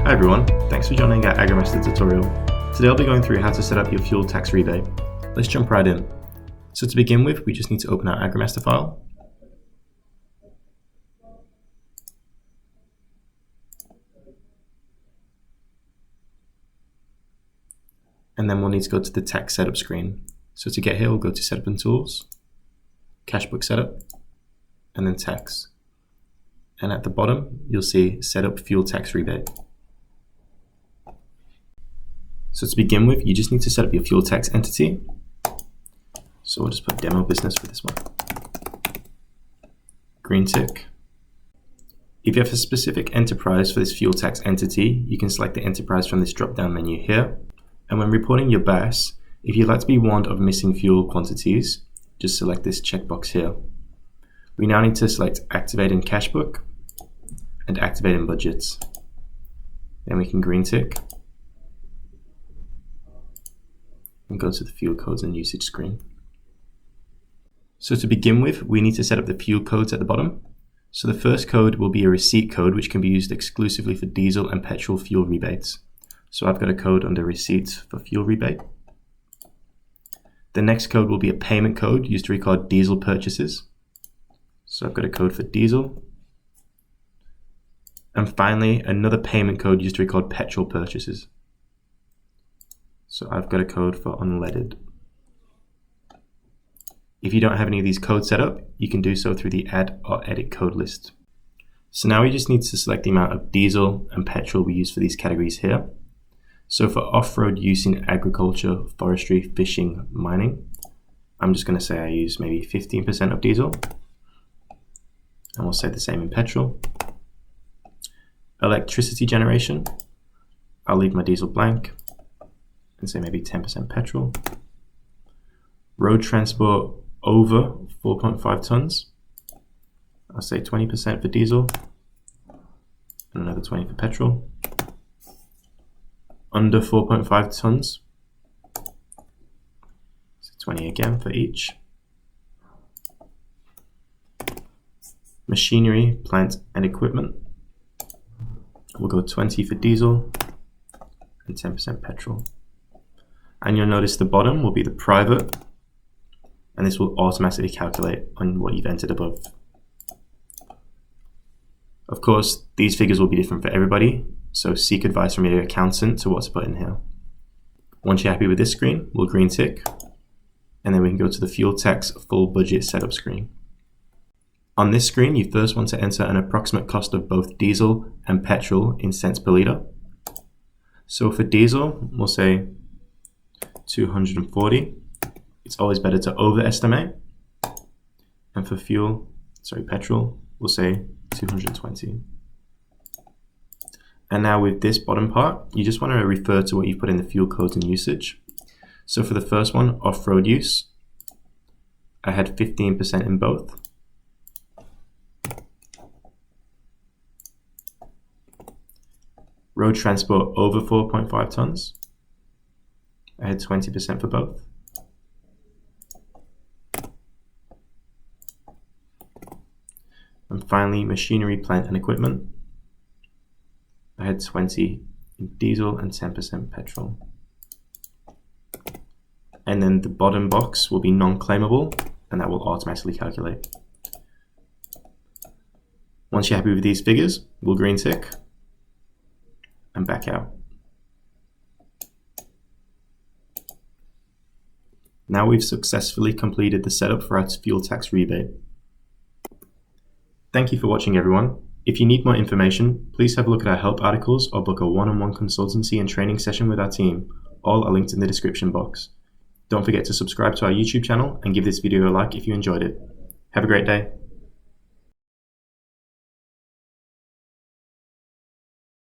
Hi everyone, thanks for joining our Agrimaster tutorial. Today I'll be going through how to set up your fuel tax rebate. Let's jump right in. So to begin with, we just need to open our Agrimaster file. And then we'll need to go to the tax setup screen. So to get here, we'll go to Setup and Tools, Cashbook Setup, and then Tax. And at the bottom, you'll see Set up Fuel Tax Rebate. So to begin with, you just need to set up your fuel tax entity. So we'll just put demo business for this one. Green tick. If you have a specific enterprise for this fuel tax entity, you can select the enterprise from this drop-down menu here. And when reporting your BAS, if you'd like to be warned of missing fuel quantities, just select this checkbox here. We now need to select Activate in Cashbook and Activate in Budgets. Then we can green tick and go to the fuel codes and usage screen. So to begin with, we need to set up the fuel codes at the bottom. So the first code will be a receipt code, which can be used exclusively for diesel and petrol fuel rebates. So I've got a code under receipts for fuel rebate. The next code will be a payment code used to record diesel purchases. So I've got a code for diesel. And finally, another payment code used to record petrol purchases. So I've got a code for unleaded. If you don't have any of these codes set up, you can do so through the Add or Edit Code list. So now we just need to select the amount of diesel and petrol we use for these categories here. So for off-road use in agriculture, forestry, fishing, mining, I'm just going to say I use maybe 15% of diesel. And we'll say the same in petrol. Electricity generation, I'll leave my diesel blank and say maybe 10% petrol. Road transport over 4.5 tons, I'll say 20% for diesel and another 20 for petrol. Under 4.5 tons, so 20 again for each. Machinery, plant and equipment, we'll go 20 for diesel and 10% petrol. And you'll notice the bottom will be the private, and this will automatically calculate on what you've entered above. Of course, these figures will be different for everybody, so seek advice from your accountant to what to put in here. Once you're happy with this screen, we'll green tick, and then we can go to the fuel tax full budget setup screen. On this screen, you first want to enter an approximate cost of both diesel and petrol in cents per litre. So for diesel, we'll say 240. It's always better to overestimate. And for petrol, we'll say 220. And now with this bottom part, you just want to refer to what you put in the fuel codes and usage. So for the first one, off-road use, I had 15% in both. Road transport over 4.5 tons, I had 20% for both. And finally, machinery, plant and equipment, I had 20 in diesel and 10% petrol. And then the bottom box will be non-claimable, and that will automatically calculate. Once you're happy with these figures, we'll green tick and back out. Now we've successfully completed the setup for our fuel tax rebate. Thank you for watching, everyone. If you need more information, please have a look at our help articles or book a one-on-one consultancy and training session with our team. All are linked in the description box. Don't forget to subscribe to our YouTube channel and give this video a like if you enjoyed it. Have a great day.